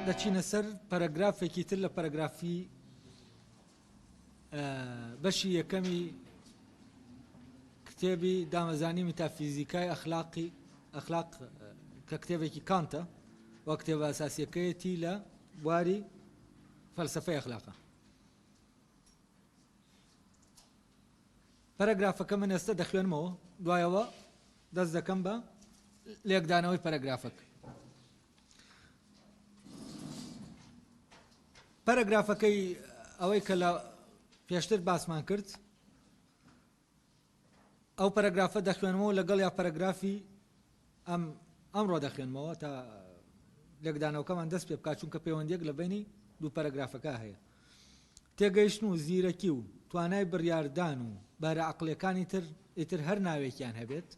دەچینە سەر پەرەگرافێکی تر لە پەرەگرافی بەشی یەکەمی کتێبی دامەزانی میتافیزیکای ئەخلاق کە کتێبێکی کانتە وە کتێبە ئەساسیەکەیەتی لە بواری فەلسەفەی ئەخلاقە. پەرەگرافەکە من ئێستا دەخوێنمەوە، دوایەوە دەست دەکەم بە لێکدانەوەی پەرەگرافەکە. پەرەگرافەکەی ئەوەی کە لە پێشتر باسمان کرد، ئەو پەرەگرافە دەخوێنمەوە لەگەڵ یا پەرەگرافی ئەمڕۆ دەخوێنمەوە تا لێکدانەوەکەمان دەست پێ بکات، چونکە پەیوەندیەک لە بینی دوو پەرەگرافەکە هەیە. تێگەیشتن و زیرەکی و توانای بڕیاردان و بەرە عەقڵیەکانی ئیتر هەر ناوێکیان هەبێت،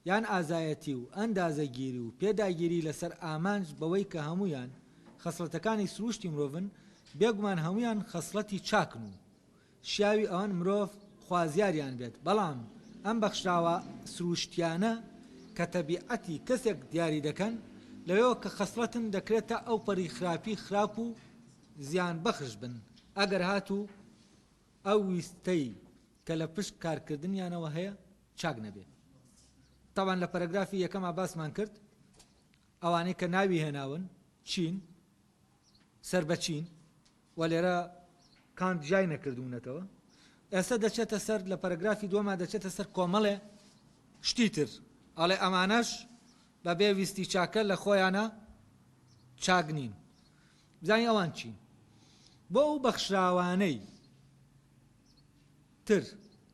یان ئازایەتی و ئەندازەگیری و پێداگیری لەسەر ئامانج بەوەی کە هەمویان خەسڵەتەکانی سروشتی مرۆڤن، بێگومان هەمویان خەسڵەتی چاکن و شیاوی ئەوان مرۆڤ خوازیاریان بێت. بەڵام ئەم بەخشراوە سروشتیانە کە تەبیعەتی کەسێک دیاری دەکەن، لەوێەوە کە خەسڵەتن دەکرێتە ئەو پەری خراپی خراپ و زیان بەخش بن ئەگەر هاتوو ئەو ویستەی کە لە پشت کارکردنیانەوە هەیە چاک نەبێت. تاوان لە پەرەگرافی یەکەما باسمان کرد ئەوانەی کە ناوی هێناون چین سەر بە چین و لێرە کانت جای نەکردوونەتەوە. ئێستا دەچێتە سەر لە پەرەگرافی دووەما دەچێتە سەر کۆمەڵێ شتی تر، ئەڵێ ئەمانەش بە بێویستی چاکە لە خۆیانە چاک نین. بزانین ئەوان چین؟ بۆ ئەو بەخشراوانەی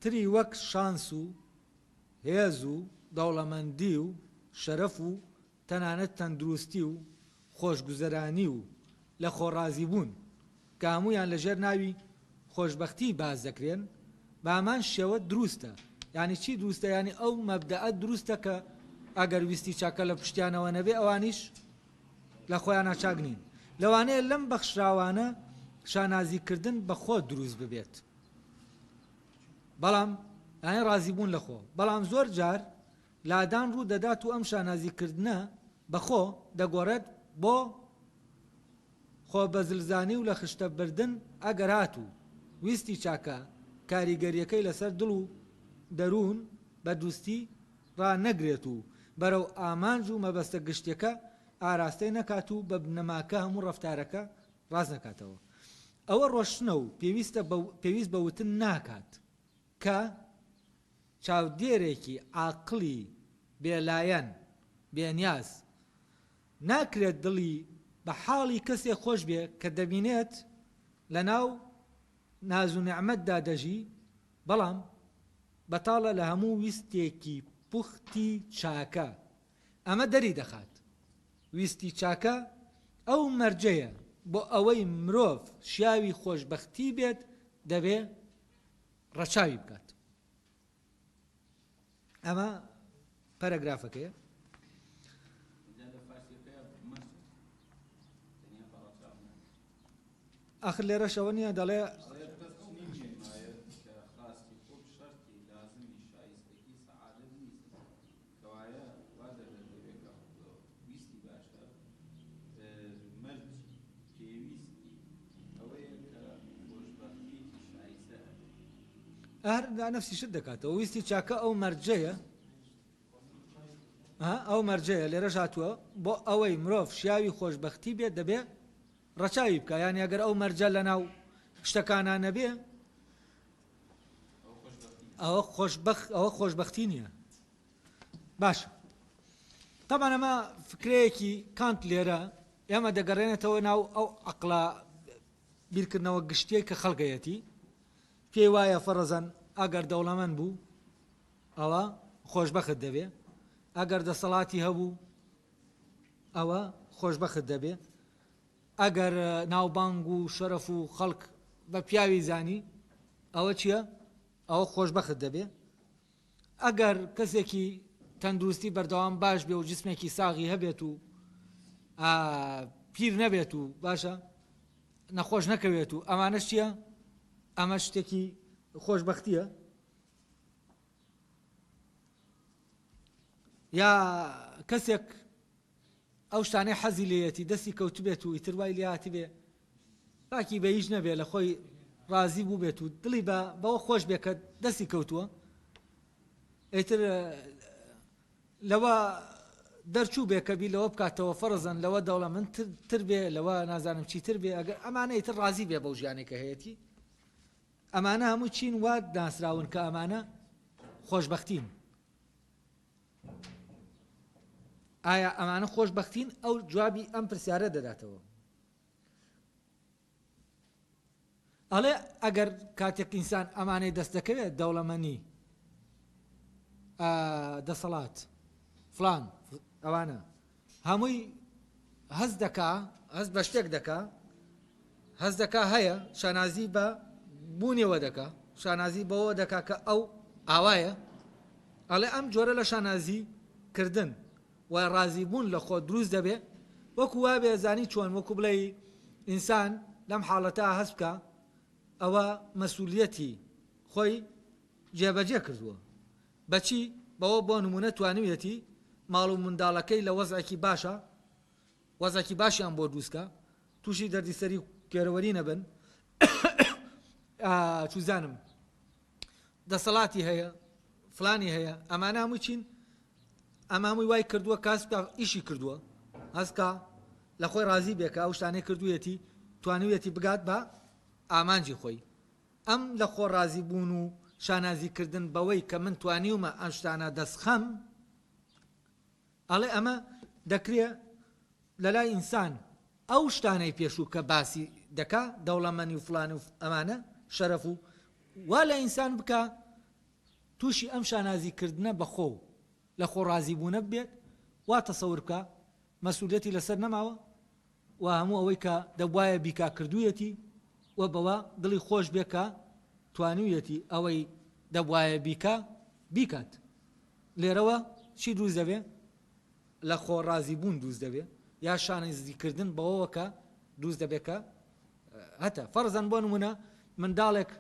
تری وەک شانس و هێز و دەوڵەمەندی و شەرەف و تەنانەت تەندروستی و خۆشگوزەرانی و لە خۆڕازی بوون کە هەمویان لەژێر ناوی خۆشبەختی باز دەکرێن، بامان شێوە دروستە. یعنی چی دروستە؟ یعنی ئەو مەبدەئە دروستە کە ئەگەر ویستی چاکە لە پشتیانەوە نەبێ ئەوانیش لە خۆیانە چاک نین. لەوانەیە لەم بەخشراوانە شانازیکردن بە خۆ دروست ببێت، بەڵام یعنی ڕازی بوون لە خۆ، بەڵام زۆر جار لادان ڕوو دەدات و ئەم شانازیکردنە بە خۆ دەگۆڕێت بۆ خۆ بەزلزانی و لە خشتە بردن ئەگەر هاتوو ویستی چاکە کاریگەریەکەی لەسەر دڵ و دەروون بە دوستی ڕانەگرێت و بەرەو ئامانج و مەبەستە گشتەکە ئاراستەی نەکات و بە بنەماکە هەموو ڕەفتارەکە ڕاز نەکاتەوە. ئەوە ڕۆشنە و پێویست بە وتن ناکات کە چاودێرێکی عاقڵی بێلایەن بێنیاز ناکرێت دڵی بە حاڵی کەسێک خۆش بێ کە دەبینێت لە ناو ناز و نعمەتدا دەژی، بەڵام بەتاڵە لە هەموو ویستێکی پوختی چاکە. ئەمە دەری دەخات ویستی چاکە ئەو مەرجەیە بۆ ئەوەی مرۆڤ شیاوی خۆشبەختی بێت، دەبێ ڕەچاوی بکات. ئەمە پەرەگرافەکەیە. ئاخر لێرە شەوە نییە دەڵێ نفسی شت دەکاتەوە. ویستی چاکە ئەو مەرجەیە، ئەو مەرجەیە لێرەش هاتووە بۆ ئەوەی مرۆڤ شیاوی خۆشبەختی بێت، دەبێ ڕەچاوی بکە. یانی ئەگەر ئەو مەرجە لە ناو شتەکانە نەبێ ئەوە خۆشبەختی نییە. باشە، تەبەن ئەمە فکرەیەکی کانت لێرە ئێمە دەگەڕێنێتەوە ناو ئەو عەقڵە بیرکردنەوە گشتیەی کە خەڵگەیەتی پێی وایە فەرەزەن ئەگەر دەوڵەمەند بوو ئەوە خۆشبەخت دەبێ، ئەگەر دەسەڵاتی هەبوو ئەوە خۆشبەخت دەبێ، ئەگەر ناوبانگ و شەرەف و خەڵک بە پیاوی زانی ئەوە چییە؟ ئەوە خۆشبەخت دەبێ. ئەگەر کەسێکی تەندروستی بەردەوام باش بێ و جسمێکی ساغی هەبێت و پیر نەبێت و باشە نەخۆش نەکەوێت و ئەمانەش چییە؟ ئەمە شتێکی خۆشبەختیە. یا کەسێک ئەو شتانەی حەزی لێیەتی دەستی کەوت بێت و ئیتر وای لێهاتی بێ باکی بە هیچ نەبێ لە خۆی ڕازی بوو بێت و دڵی بەوە خۆش بێ کە دەستی کەوتووە ئیتر لەوە دەرچوو بێ کەبی لەوە بکاتەوە فەرزەن لەوە دەوڵەمەندتر بێ لەوە نازانم چیتر بێ ئەگەر ئەمانە ئیتر ڕازی بێ بەو ژیانێک کە هەیەی ئەمانە هەموو چین وا ناسراون کە ئەمانە خۆشبەختین ئایا ئەمانە خۆشبەختین ئەو جوابی ئەم پرسیارە دەداتەوە ئەڵێ ئەگەر کاتێک ئینسان ئەمانەی دەست دەکەوێت دەوڵەمەندی دەسەڵات فلان ئەوانە هەمووی هەست دەکا هەست بە شتێک دەکا هەست دەکا هەیە شانازی بە بوونیەوە دەکا شانازی بەوە دەکا کە ئەو ئاوایە ئەڵێ ئەم جۆرە لە شانازی کردن و ڕازی بوون لە خۆ دروست دەبێ وەکو وا بێزانی چۆن وەکو بڵێ ئینسان لەم حاڵەتە هەست بکە ئەوە مەسئولیەتی خۆی جێبەجێ کردووە بەچی بەوە بۆ نمونە توانویەتی ماڵ و منداڵەکەی لە وەزعێکی باشە وەزعێکی باشیان بۆ دروستکە تووشی دەردی سەری کێرەوەری نەبن چوزانم دەسەڵاتی هەیە فلانی هەیە ئەمانە هەمووی چین ئەمە هەمووی وای کردووە کاسکە ئیشی کردووە هەستکە لە خۆی ڕازی بێکە ئەو شتانەی کردوویەتی توانویەتی بگات بە ئامانجی خۆی ئەم لە خۆ ڕازی بوون و شانازیکردن بەوەی کە من توانیومە ئەم شتانە دەستخەم ئەڵێ ئەمە دەکرێت لەلای ئینسان ئەو شتانەی پێشوو کە باسی دەکا دەوڵەمەندی و فلان و ئەمانە شەرەف و وا لە ئینسان بکە تووشی ئەم شانازیکردنە بەخۆ لە خۆ ڕازی بوونە بێت وا تەسەور بکە مەسئولیەتی لەسەر نەماوە و هەموو ئەوەی کە دەبوایە بیکا کردوویەتی و بەوە دڵی خۆش بێکە توانویەتی ئەوەی دەبوایە بیکات لێرەوە چی دروست دەبێ لە خۆ ڕازی بوون دروست دەبێ یا شانازیکردن بەوەوە کە دروست دەبێکە هەتا فەرزەن بۆ نمونە منداڵێک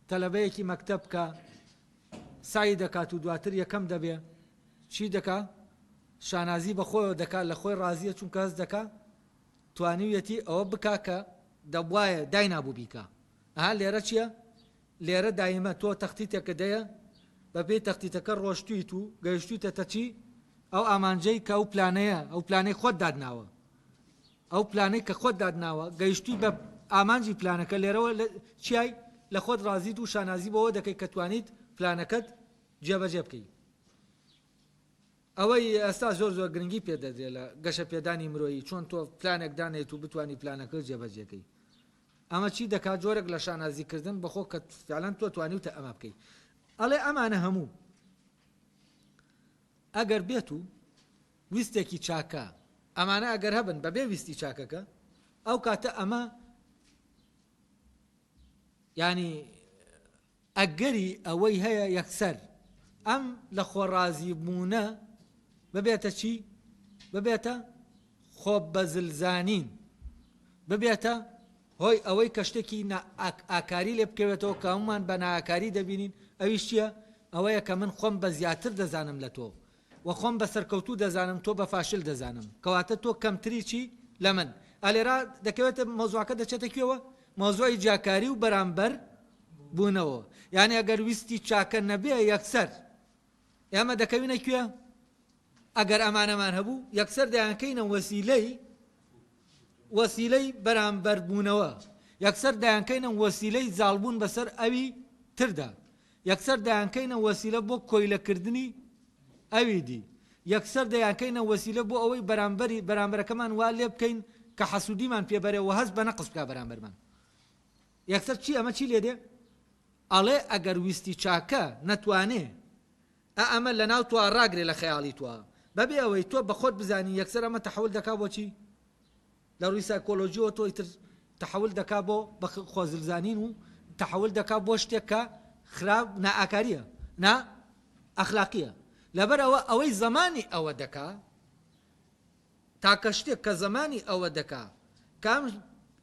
تەلەبەیەکی مەکتەب کە سعی دەکات و دواتر یەکەم دەبێ چی دەکا شانازی بەخۆیەوە دەکات لە خۆی ڕازیە چونکە هەست دەکا توانویەتی ئەوە بکا کە دەبوایە داینابوو بیکە ئەها لێرە چییە لێرە دایمە تۆ تەختیتێکە دەیە بەبێ تەختیتەکە ڕۆشتویت و گەیشتویتە چی ئەو ئامانجەی کە ئەو پلانەیە ئەو پلانەی خۆت دادناوە ئەو پلانەی کە خۆت دادناوە گەیشتوی بە ئامانجی پلانەکە لێرەوە چیای لە خۆت ڕازیت و شانازی بەوە دەکەی کە توانیت پلانەکەت جێبەجێ بکەیت ئەوەی ئێستا زۆر گرنگی پێدەدرێت لە گەشە پێدانی مرۆیی چۆن تۆ پلانێک دانێت و بتوانی پلانەکە جێبەجێکەی ئەمە چی دەکات جۆرێک لە شانازیکردن بەخۆ کە فعلەن تۆ توانیوتە ئەمە بکەیت ئەڵێ ئەمانە هەموو ئەگەر بێت و ویستێکی چاکە ئەمانە ئەگەر هەبن بەبێ ویستی چاکەکە ئەو کاتە ئەمە ینی ئەگەری ئەوەی هەیە یەکسەر ئەم لە خۆڕازی بوونە ببێتە چی ببێتە خۆ بەزلزانین ببێتە هۆی ئەوەی کە شتێکی ئاکاری لێ بکەوێتەوە کە هەمومان بە ناکاری دەبینین ئەویش چییە ئەوەیە کە من خۆم بە زیاتر دەزانم لە تۆ و خۆم بە سەرکەوتوو دەزانم تۆ بە فاشل دەزانم کەواتە تۆ کەمتری چی لە من ئەلێرا دەکەوێتە مۆزوعەکە دەچێتە کوێوە مۆزوعی جاکاری و بەرامبەر بوونەوە یعنی ئەگەر ویستی چاکە نەبێ یەکسەر ئێمە دەکەوینە کوێ ئەگەر ئەمانەمان هەبوو یەکسەر دەیانکەینە وەسیلەی بەرامبەر بوونەوە یەکسەر دەیانکەینە وەسیلەی زاڵبوون بەسەر ئەوی تردا یەکسەر دەیانکەینە وەسیلە بۆ کۆیلەکردنی ئەوی دی یەکسەر دەیانکەینە وەسیلە بۆ ئەوەی بەرامبەرەکەمان وا لێ بکەین کە حەسوودیمان پێبەرێ و هەست بە نەقس بکا بەرامبەرمان یەکسەر چی ئەمە چی لێ دێ ئەڵێ ئەگەر ویستی چاکە نەتوانێ ئەمە لە ناو توە ڕاگرێ لە خەیاڵی توە بەبێ ئەوەی تۆ بە خۆت بزانی یەکسەر ئەمە تەحول دەکا بۆچی لە ڕووی سایکۆلۆژیەوە تۆ ئیتر تەحول دەکا بۆ بە خۆزلزانین و تەحول دەکا بۆ شتێک کە خراپ نائاکاریە نا ئەخلاقیە لەبەرەوە ئەوەی زمانی ئەوە دەکا تاکە شتێک کە زمانی ئەوە دەکا کام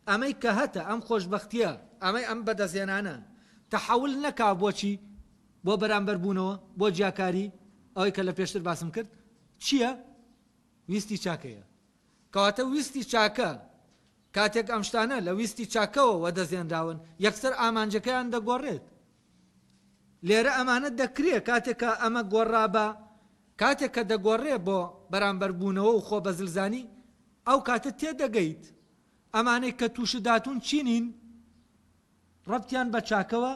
ئەمەی کە هەتە ئەم خۆشبەختیە ئەمەی ئەم بەدەستێنانە تەحول نەکا بۆچی بۆ بەرامبەر بوونەوە بۆ جیاکاری ئەوەی کە لە پێشتر باسم کرد چییە ویستی چاکەیە کەواتە ویستی چاکە کاتێک ئەم شتانە لە ویستی چاکەوە وەدەزێنراون یەکسەر ئامانجەکەیان دەگۆڕێت لێرە ئەمانە دەکرێت کاتێکە ئەمە گۆڕابە کاتێک کە دەگۆڕێ بۆ بەرامبەربوونەوە و خۆ بەزلزانی ئەو کاتە تێدەگەیت ئەمانەی کە تووشداتون چینین ڕەبتیان بە چاکەوە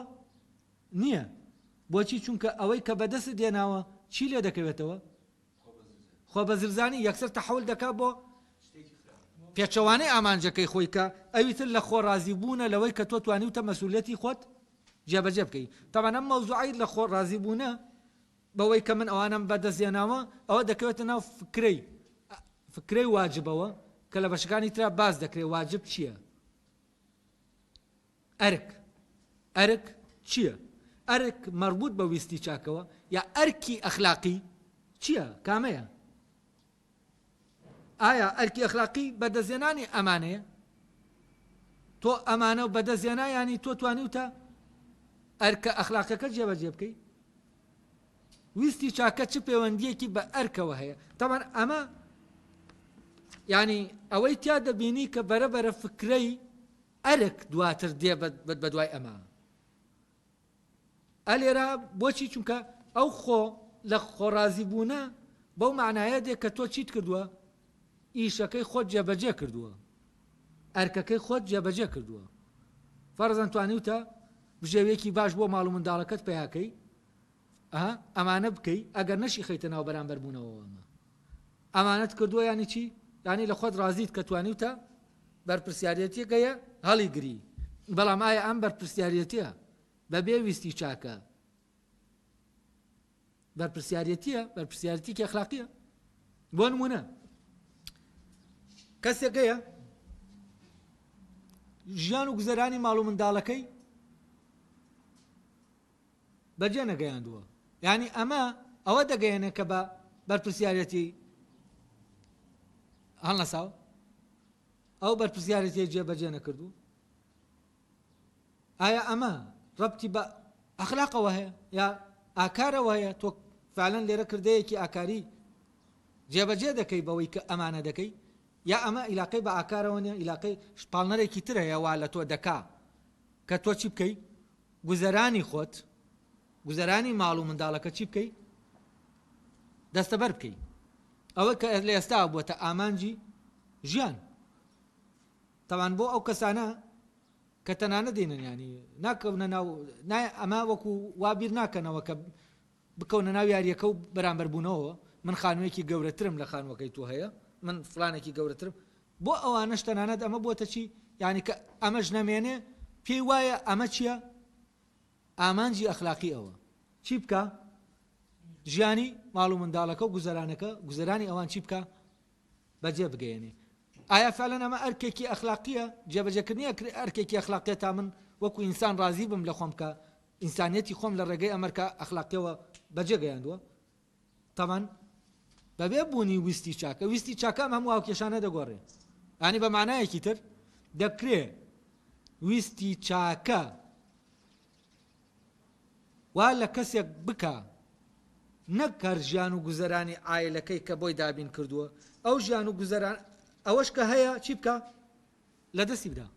نییە بۆچی چونکە ئەوەی کە بەدەست دێناوە چی لێ دەکەوێتەوە خۆ بەزلزانی یەکسەر تەحول دەکات بۆ پێچەوانەی ئامانجەکەی خۆی کە ئەویتر لە خۆڕازی بوونە لەوەی کە تۆ توانیوتە مەسئولیەتی خۆت جێبەجێ بکەیت تەمەنە مەوزوعیت لە خۆڕازی بوونە بەوەی کە من ئەوانم بەدەستێناوە ئەوە دەکەوێتە ناو فکرەی واجبەوە کە لە بەشەکانی ترا باز دەکرێت واجب چییە ئەرک چییە ئەرک مربوط بە ویستی چاکەوە یا ئەرکی ئەخلاقی چییە کامەیە ئایا ئەرکی ئەخلاقی بەدەستێنانی ئەمانەیە تۆ ئەمانە و بەدەستێنایانی تۆ توانیوتە ئەرکە ئەخلاقەکە جێبەجێ بکەی ویستی چاکە چ پەیوەندیەکی بە ئەرکەوە هەیە تەمان ئەمە یعنی ئەوەی تیا دەبینی کە بەرەبەرە فکرەی ئەرک دواتر دێ بە دوای ئەمە ئەلێرە بۆچی چونکە ئەو خۆ لە خۆڕازی بوونە بەو معنایە دێ کە تۆ چیت کردووە ئیشەکەی خۆت جێبەجێ کردووە ئەرکەکەی خۆت جێبەجێ کردووە فەرزەن توانیوتە بژێویەکی باش بۆ ماڵ و منداڵەکەت پێیاکەی ئەمانە بکەی ئەگەر نەشی خەیتە ناو بەرامبەر بوونەوە ئەمانەت کردووە ینی چی ینی لە خۆت ڕازیت کە توانیوتە بەرپرسیارەتێکەیە هەڵی گری بەڵام ئایا ئەم بەرپرسیارەتیە بەبێ ویستی چاکە بەرپرسیارەتێکی ئەخلاقیە بۆ نمونە کەسێکەیە ژیان و گوزەرانی ماڵ و منداڵەکەی بەجێ نەگەیاندووە یعنی ئەوە دەگەیەنێ کە بە بەرپرسیارەتی هەڵنەساو ئەو بەرپرسیارەتی جێبەجێ نەکردو ئایا ئەمە ڕەبتی بە ئەخلاقەوە هەیە یا ئاکارەوە هەیە تۆ فعلەن لێرە کردەیەکی ئاکاری جێبەجێ دەکەی بەوەی کە ئەمانە دەکەی یا ئەمە ئیلاقەی بە ئاکارەوە نیە ئیلاقەی شپاڵنەرێکی تر هەیە وا لە تۆ دەکا کە تۆ چی بکەی گوزەرانی خۆت گوزەرانی ماڵ و منداڵەکە چی بکەی دەستەبەر بکەی ئەوە کە لە ئێستا بووەتە ئامانجی ژیان تەوان بۆ ئەو کەسانە کە تەنانە دێنن ینی ناکەونە ناو ئەمە وەکو وابیر ناکەنەوە کە بکەونە ناو یاریەکە و بەرامبەر بوونەوە من خانوویەکی گەورەترم لە خانووەکەی تۆ هەیە من فلانێکی گەورەترم بۆ ئەوانەش تەنانەت ئەمە بۆتە چی یعنی کە ئەمەش نەمێنێ پێی وایە ئەمە چییە ئامانجی ئەخلاقی ئەوە چی بکە ژیانی ماڵ و منداڵەکە و گوزەرانی ئەوان چی بکە بەجێ بگەێنێ ئایا فعلەن ئەمە ئەرکێکی ئەخلاقیە جێبەجێکردنی ئەرکێکی ئەخلاقیە تا من وەکو ئینسان ڕازی بم لە خۆم کە ئینسانیەتی خۆم لە ڕێگەی ئەمریکا ئەخلاقیەوە بەجێ گەیاندووە تەمان بەبێ بوونی ویستی چاکە ویستی چاکە هەموو هاوکێشانە دەگۆڕێ ینی بە معنایەکی تر دەکرێ ویستی چاکە وا لە کەسێک بکە نەک هەر ژیان و گوزەرانی عایلەکەی کە بۆی دابین کردووە ئەو ژیان و گوزەران ئەوەش کە هەیە چی بکە لە دەستی بدا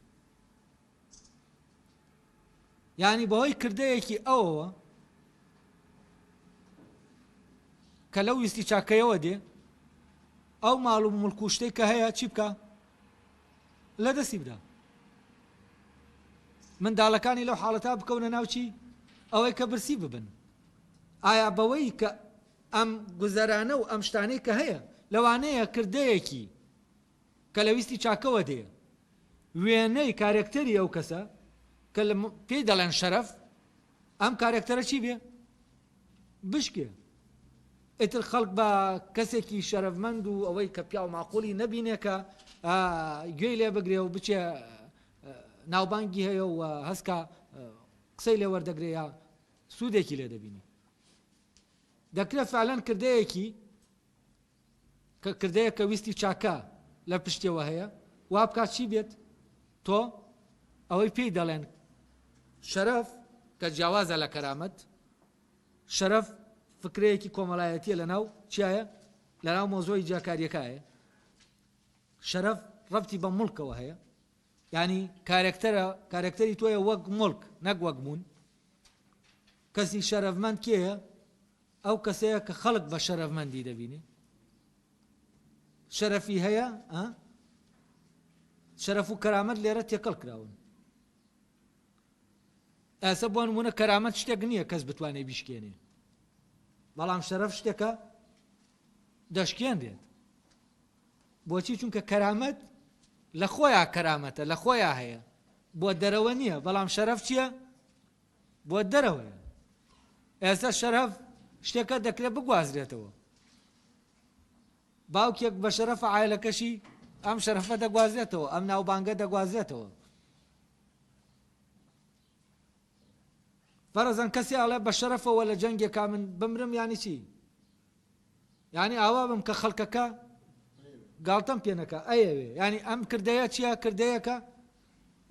یعنی بەهۆی کردەیەکی ئەوەوە کە لەو ویستی چاکەیەوە دێ ئەو ماڵ و مڵک و شتەی کە هەیە چی بکە لە دەستی بدا منداڵەکانی لەو حاڵەتا بکەونە ناوچی ئەوەی کە برسی ببن ئایا بەوەی کە ئەم گوزەرانە و ئەم شتانەی کە هەیە لەوانەیە کردەیەکی کە لە ویستی چاکەوە دێ وێنەی کارێکتەری ئەو کەسە کە پێی دەڵێن شەرەف ئەم کارێکتەرە چی بێ بشکێ ئیتر خەڵک بە کەسێکی شەرەفمەند و ئەوەی کە پیا و معقوڵی نەبینێ کە گوێی لێ بگرێ و بچێ ناوبانگی هەیە و هەستکە قسەی لێ وەردەگرێ یا سوودێکی لێ دەبینی دەکرێت فعلەن کردەیە کە ویستی چاکە لە پشتەوە هەیە وا بکات چی بێت تۆ ئەوەی پێی دەڵێن شەرەف کە جیاوازە لە کەرامەت شەرەف فکرەیەکی کۆمەڵایەتیە لە ناو چیایە لە ناو مۆزۆی جاکاریەکایە شەرەف ڕەبتی بە مڵکەوە هەیە، یعنی کارکتەری تۆیە وەک مڵک نەک وەک بوون. کەسی شەرەفمەند کێیە؟ ئەو کەسەیە کە خەڵک بە شەرەفمەندی دەبینێ، شەرەفی هەیە، شەرەف و کەرامەت لێرە تێکەڵ کراون. ئاسە بۆ نمونە کەرامەت شتێک نییە کەس بتوانێت بیشکێنێ، بەڵام شەرەف شتێکە دەشکێنرێت. بۆچی؟ چونکە کەرامەت لە خۆیان کەرامەتە، لە خۆیان هەیە، بۆ دەرەوە نییە، بەڵام شەرەف چییە؟ بۆ دەرەوەیە. ئێستا شەرەف شتێکە دەکرێت بگوازرێتەوە. باوکێک بە شەرەفە عایلەکەشی ئەم شەرەفە دەگوازێتەوە، ئەم ناوبانگە دەگوازێتەوە. فەرەزەن کەسی ئاڵێ بە شەرەفەوە لە جەنگێکا من بمرم، یانی چی؟ یانی ئاوا بم کە خەڵکەکە گاڵتەم پێ نەکا ئەیەوێ. یانی ئەم کردەیە چییە؟ کردەیەکە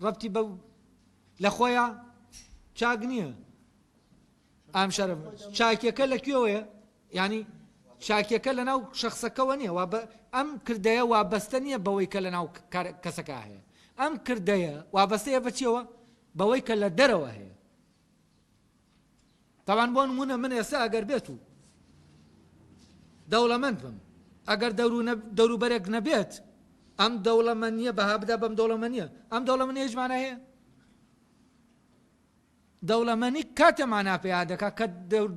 ڕەبتی بە لە خۆیان چاک نییە. ئەم شەرەف چاکیەکە لەکوێوەیە؟ یانی چاکیەکە لە ناو شەخسەکەەوە نییە، ئەم کردەیە وابەستە نییە بەوەی کە لە ناو کەسەکە هەیە. ئەم کردەیە وابەستەیە بەچیەوە؟ بەوەی کە لە دەرەوە هەیە. تاوان بۆ نمونە من ئێستا ئەگەر بێت و دەوڵەمەند بم، ئەگەر دەوروبەرێک نەبێت، ئەم دەوڵەمەندیە بەها بدا بەم دەوڵەمەندیە، ئەم دەوڵەمەندی هیچ مانای هەیە؟ دەوڵەمەندی کاتە مانا پێیا دەکا کە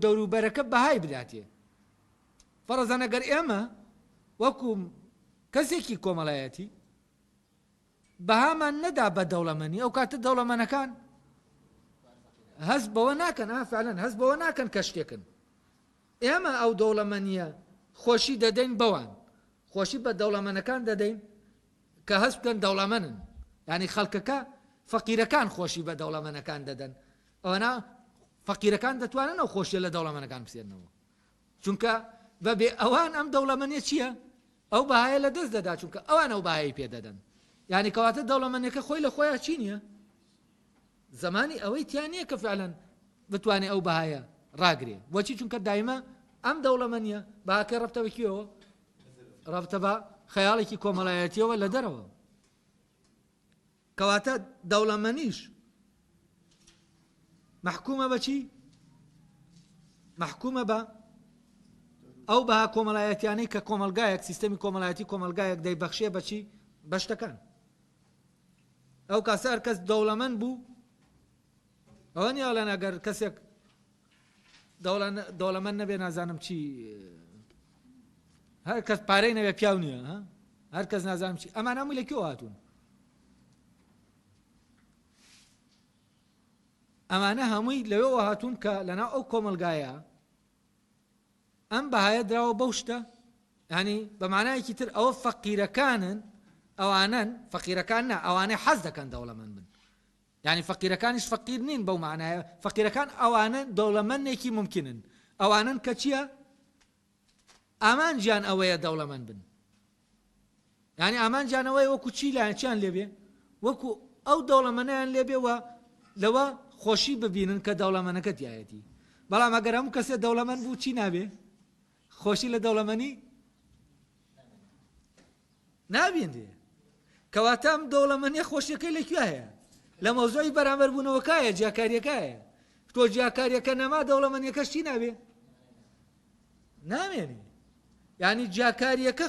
دەوروبەرەکە بەهای بداتێ. فەرەزەن ئەگەر ئێمە وەکو کەسێکی کۆمەڵایەتی بەهامان نەدا بە دەوڵەمەندی، ئەو کاتە دەوڵەمەندەکان هەست بەوە ناکەن، فعلەن هەست بەوە ناکەن کە شتێکن. ئێمە ئەو دەوڵەمەندیە خۆشی دەدەین بەوان، خۆشی بە دەوڵەمەندەکان دەدەین کە هەست بکەن دەوڵەمەندن. یعنی خەڵکەکە فەقیرەکان خۆشی بە دەوڵەمەندەکان دەدەن، ئەوەنا فەقیرەکان دەتوانن ئەو خۆشیە لە دەوڵەمەندەکان بسێنەوە، چونکە بەبێ ئەوان ئەم دەوڵەمەندیە چییە؟ ئەو بەهایە لە دەست دەدا، چونکە ئەوان ئەو بەهایی پێدەدەن. یعنی کەواتە دەوڵەمەندەکە خۆی لە خۆیان چی نییە؟ زمانی ئەوەی تیان نییە کە فعلەن بتوانێت ئەو بەهایە ڕاگرێ. بۆچی؟ چونکە دایمە ئەم دەوڵەمەندیە بەهاکە ڕەبتە بە کێوە؟ ڕەبتە بە خەیاڵێکی کۆمەڵایەتیەوە لە دەرەوە. کەواتە دەوڵەمەندیش محکومە بە چی؟ محکومە بە ئەو بەها کۆمەڵایەتیانەی کە کۆمەلگایەک، سیستەمی کۆمەڵایەتی کۆمەلگایەک دەیبەخشێ بە چی؟ بە شتەکان. ئەو کاسە هەر کەس دەوڵەمەند بوو، ئەوە نیاڵێن ئەگەر کەسێک دەوڵەمەند نەبێ نازانم چی، هەر کەس پارەی نەبێ پیاو نییە، هەر کەس نازانم چی، ئەمان هەمووی لەکوێ هاتوون؟ ئەمانە هەمووی لەوێەوە هاتوون کە لەناو ئەو کۆمەلگایە ئەم بەهایە دراوە بەو شتە. یعنی بە معنایەکی تر ئەوە فەقیرەکانن، ئەوانن فەقیرەکان نا، ئەوانەی حەز دەکەن دەوڵەمەند بن. یعنی فەقیرەکانیش فەقیر نین بەو معنایە، فەقیرەکان ئەوانە دەوڵەمەندێکی ممکنن، ئەوانن کە چییە؟ ئامانجیان ئەوەیە دەوڵەمەند بن. یعنی ئامانجیان ئەوەیە وەکو چی لایەن چیان لێبێ؟ وەکو ئەو دەوڵەمەندیان لێبێەوە لەوە خۆشی ببینن کە دەوڵەمەندەکە تایەتی. بەڵام ئەگەر هەموو کەسێ دەوڵەمەند بوو چی نابێ؟ خۆشی لە دەوڵەمەندی نابێندێ. کەواتە ئەم دەوڵەمەندیە خۆشیەکەی لەکوێ هەیە؟ لە مەوزوعی بەرامبەربوونەوەکایە، جیاکاریەکایە. تۆ جیاکاریەکە نەما دەوڵەمەندیەکەش چی نابێ؟ نامێنێ. یعنی جیاکاریەکە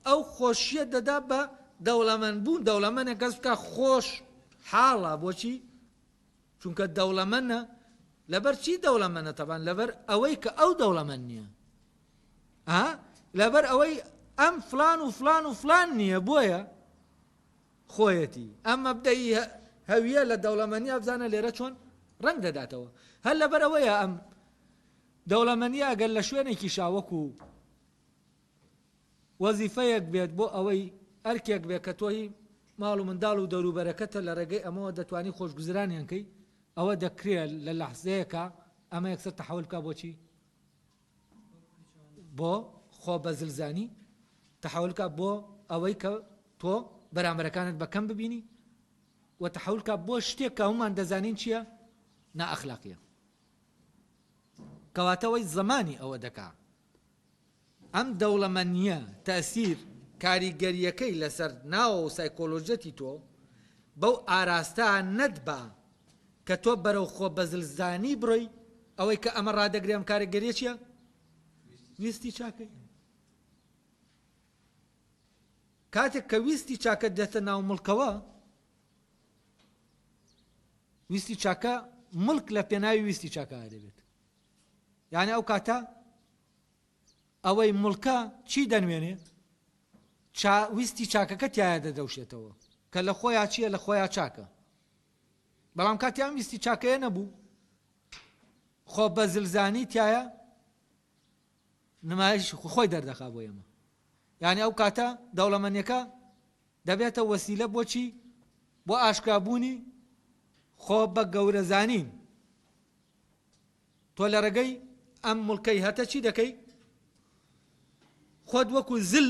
ئەو خۆشیە دەدا بە دەوڵەمەند بوون. دەوڵەمەندێک کەس بکە خۆش حاڵە. بۆچی؟ چونکە دەوڵەمەندە. لەبەر چی دەوڵەمەندە؟ تەبان لەبەر ئەوەی کە ئەو دەوڵەمەند نییە، لەبەر ئەوەی ئەم فلان و فلان و فلان نییە، بۆیە خۆیەتی. ئەم مەبدەی هەویە لە دەوڵەمەندی ئەبزانە لێرە چۆن ڕەنگ دەداتەوە. هەر لەبەر ئەوەیە ئەم دەوڵەمەندی ئەگەر لە شوێنێکی شاوەکو وەزیفەیەک بێت بۆ ئەوەی ئەرکێک بێت کە تۆی ماڵ و منداڵ و دەوروبەرەکەتە لە ڕێگەی ئەمەوە دەتوانی خۆشگوزرانیان کەی، ئەوە دەکرێت لە لەحزەیەکە ئەمە یەکسەر تەحول بکە بۆچی؟ بۆ خۆ بەزلزانی، تەحول بکە بۆ ئەوەی کە تۆ بەرامبەرەکانت بەکەم ببینی، و تەحول بکە بۆ شتێک کە هەمومان دەزانین چییە؟ نائەخلاقیە. کەواتەوەی زمانی ئەوە دەکا ئەم دەوڵەمەندیە تەئسیر کە کاریگەریەکەی لەسەر ناوە و سایکۆلۆژەتی تۆ بەو ئاراستە نەتبا کە تۆ بەرەو خۆ بەزلزانی بڕۆی ئەوەی کە ئەمە ڕادەگرێم کارێگەریە چییە؟ ویستی چاکەی. کاتێک کە ویستی چاکە دێتە ناو مڵکەوە، ویستی چاکە مڵک لە پێناوی ویستی چاکە دەبێت. یعنی ئەو کاتە ئەوەی مڵکە چی دەنوێنێ؟ ویستی چاکەکە تایە دەدەوشێتەوە کە لە خۆیان چییە؟ لە خۆیان چاکە. بەڵام کاتیان ویستی چاکەیە نەبوو، خۆ بەزلزانی تایە نمایش خۆی دەردەخا بۆ ئێمە. یعنی ئەو کاتە دەوڵەمەندیەکە دەبێتە وەسیلە بۆچی؟ بۆ ئاشکرابوونی خۆ بە گەورەزانین. تۆ لە ڕێگەی ئەم مڵکەی هەتە چی دەکەی؟ خۆت وەکو زل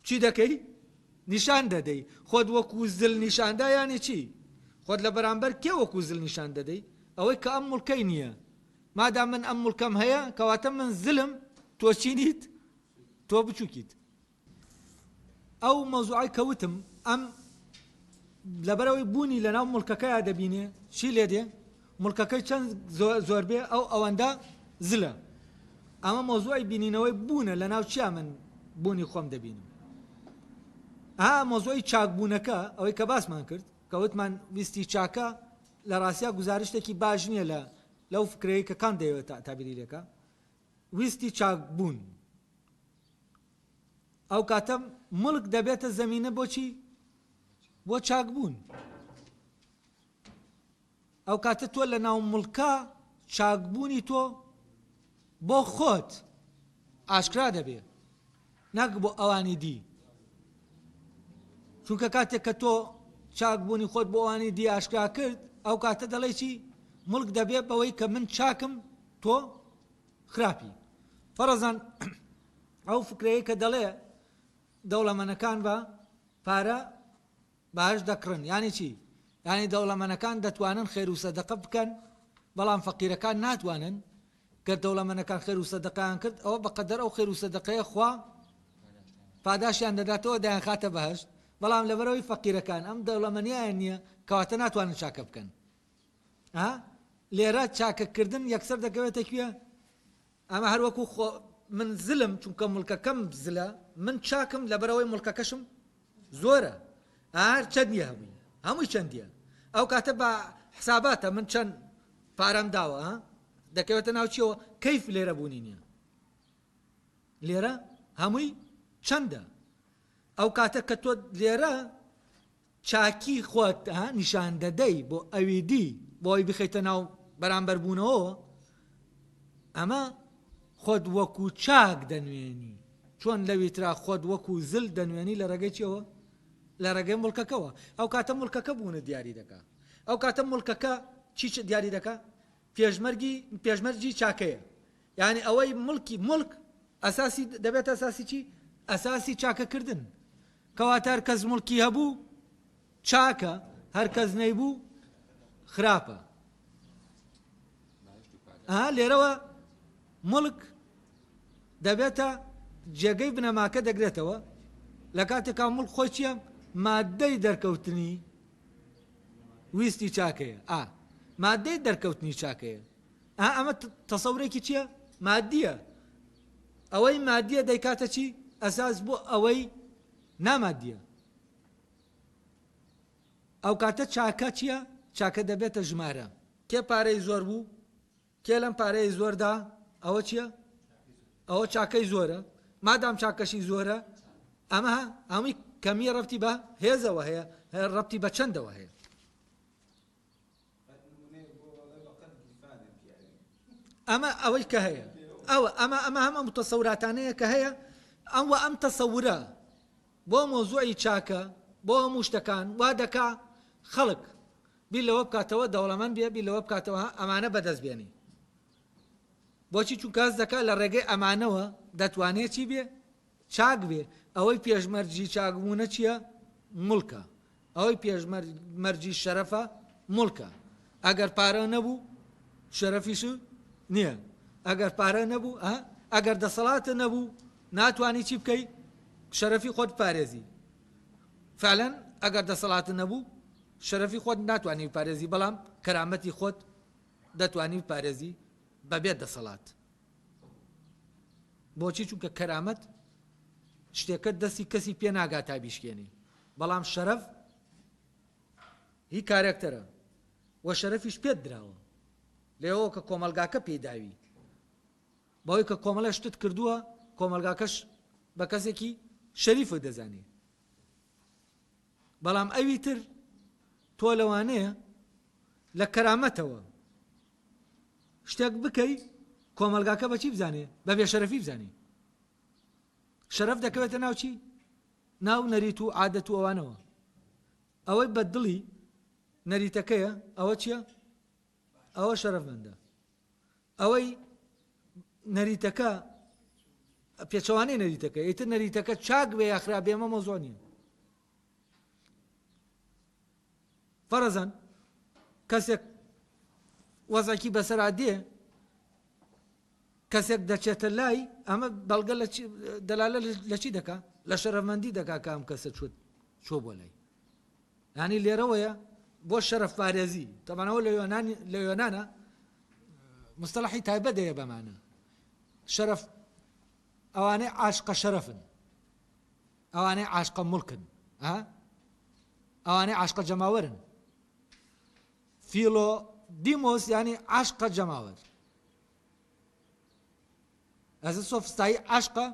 چی دەکەی؟ نیشان دەدەی. خۆت وەکو زل نیشاندا یانی چی؟ خۆت لە بەرامبەر کێ وەکو زل نیشان دەدەی؟ ئەوەی کە ئەم مڵکەی نییە. مادام من ئەم مڵکەم هەیە کەواتە من زلم، تۆ چینیت؟ تۆ بچووکیت. ئەو مەوزوعی کەوتم ئەم لەبەرەوەی بوونی لە ناو مڵکەکەیە دەبینێ چی لێ دێ؟ مڵکەکەی چەند زۆر بێ ئەو ئەوەندە زلە. ئەمە مەوزوعی بینینەوەی بوونە لە ناو چیا من بوونی خۆم دەبینم. مەوزوعی چاکبوونەکە ئەوەی کە باسمان کرد کە وتمان ویستی چاکە لە ڕاستیا گزارشتێکی باش نییە لەو فکرەیە کە کام دەیەوێت تابیری لێکە. ویستی چاکبوون ئەو کاتە مڵک دەبێتە زەمینە بۆچی؟ بۆ چاکبوون. ئەو کاتە تۆ لە ناو مڵکە چاکبوونی تۆ بۆ خۆت ئاشکرا دەبێ، نەک بۆ ئەوانی دی. چونکە کاتێک کە تۆ چاکبوونی خۆت بۆ ئەوانی دی ئاشکرا کرد، ئەو کاتە دەڵێ چی؟ مڵک دەبێت بەوەی کە من چاکم تۆ خراپی. فەرەزان ئەو فکرەیە کە دەڵێ دەوڵەمەندەکان بە پارە باش دەکڕن، یانی چی؟ یانی دەوڵەمەندەکان دەتوانن خێر و سەدەقە بکەن، بەڵام فەقیرەکان ناتوانن. کە دەوڵەمەندەکان خێر و سەدەقەیان کرد، ئەوە بەقەدەر ئەو خێر و سەدەقەیە خوا پاداشیان دەداتەوە، دایان خاتە بەهەشت. بەڵام لەبەرەوەی فەقیرەکان ئەم دەوڵەمەندیان نییە کەواتە ناتوانن چاکە بکەن. لێرە چاکەکردن یەکسەر دەکەوێتە کوێ؟ ئەمە هەر وەکو من زلم چونکە مڵکەکەم زلە، من چاکم لەبەرەوەی مڵکەکەشم زۆرە. هەر چەندیە هەمووی چەندیە. ئەو کاتە بە حساباتە من چەند پارەم داوە دەکەوێتە ناو چیەوە؟ کەیف لێرە بوونی نییە. لێرە هەمووی چەندە. ئەو کاتە کە تۆ لێرە چاکی خۆت نیشان دەدەی بۆ ئەوی دی بۆ ئەوی بخەیتە ناو بەرامبەر بوونەوە، ئەمە خۆت وەکو چاک دەنوێنی. چۆن لەوی ترا خۆت وەکو زل دەنوێنی لە ڕێگەی چیەوە؟ لە ڕێگەی مڵکەکەوە. ئەو کاتە مڵکەکە بوونە دیاری دەکا. ئەو کاتە مڵکەکە چی دیاری دەکا؟ پێشمەرجی چاکەیە. یعنی ئەوەی مڵک ئەساسی دەبێت ئەساسی چی؟ ئەساسی چاکەکردن. کەواتە هەر کەس مڵکی هەبوو چاکە، هەر کەس نەیبوو خراپە. لێرەوە مڵک دەبێتە جێگەی بنەماکە دەگرێتەوە لە کاتێکا مڵک خۆی چییە؟ مادەی دەرکەوتنی ویستی چاکەیە. مادەی دەرکەوتنی چاکەیە. ئەمە تەسەورێکی چییە؟ مادیە. ئەوەی مادیە دەیکاتە چی؟ ئەساس بۆ ئەوەی نامادیە. ئەو کاتە چاکە چییە؟ چاکە دەبێتە ژمارە. کێ پارەی زۆر بوو؟ کێ لەم پارەی زۆردا؟ ئەوە چییە؟ ئەوە چاکەی زۆرە. مادام چاکەشی زۆرە، ئەمە هەمووی کەمیە ڕەبتی بە هێزەوە هەیە، ڕەبتی بە چەندەوە هەیە. ئەمە ئەوەی کە هەیە، ئەمە هەمە متەسەوراتانەیە کە هەیە. ئەم تەسەورە بۆ مۆزوعی چاکە بۆ هەموو شتەکان وا دەکا خەڵک بیر لەوە بکاتەوە، دەوڵەمەند بێ بیر لەوە بکاتەوە ئەمانە بەدەست بێنی. بۆچی؟ چونکە کەس دەکا لە ڕێگەی ئەمانەوە دەتوانێت چی بێ؟ چاک بێ. ئەوەی پێشمەرجی چاکبوونە چییە؟ مڵکە. ئەوەی پێشمەرجی شەرەفە مڵکە. ئەگەر پارە نەبوو شەرەفیش نییە. ئەگەر پارە نەبوو، ئەگەر دەسەڵاتە نەبوو ناتوانی چی بکەی؟ شەرەفی خۆت پارێزی فعلەن ئەگەر دەسەڵات نەبوو شەرەفی خۆت ناتوانانی پارێزی بەڵام کەرامەتی خۆت دەتوانی پارێزی بەبێت دەسەڵات بۆچی چونکە کەرامەت شتێکە دەستی کەسی پێ ناگات تا بیشکێنی بەڵام شەرەف هی کارێکتەرە وە شەرەفیش پێت دراوە لێەوە کە کۆمەلگاکە پێداوی بەوەی کە کۆمەڵە شتت کردووە کۆمەلگاکەش بە کەسێکی شەریفە دەزانێ بەڵام ئەوی تر تۆ لەوانەیە لە کەرامەتەوە شتێک بکەی کۆمەلگاکە بەچی بزانێ بەبێ شەرەفی بزانێ شەرەف دەکەوێتە ناو چی؟ ناو نەریت و عادەت و ئەوانەوە ئەوەی بە دڵی نەریتەکەیە ئەوە چییە؟ ئەوە شەرەفمەندە ئەوەی نەریتەکە پێچەوانەی نەریتەکە ئیتر نەریتەکە چاک بێ یاخرا بێمە مۆزۆ نییە فەرەزەن کەسێک وەزێکی بەسەرا دێ کەسێک دەچێتە لای ئەمە بەڵگە دەلالە لە چی دەکا لە شەرەفمەندی دەکا کە ئەم کەسە چۆ بۆ لای یعنی لێرەوەیە بۆ شەرەف پارێزی تەمانەوە لە یۆنانە مستەڵەحی تایبەت دەیە بەمانە شەرەف ئەوانەی عاشقە شەرەفن ئەوانەی عاشقە مڵکن ئەوانەی عاشقە جەماوەرن فیلۆ دیمۆس یعنی عاشقە جەماوەر ئەزە سۆفستایی عاشقە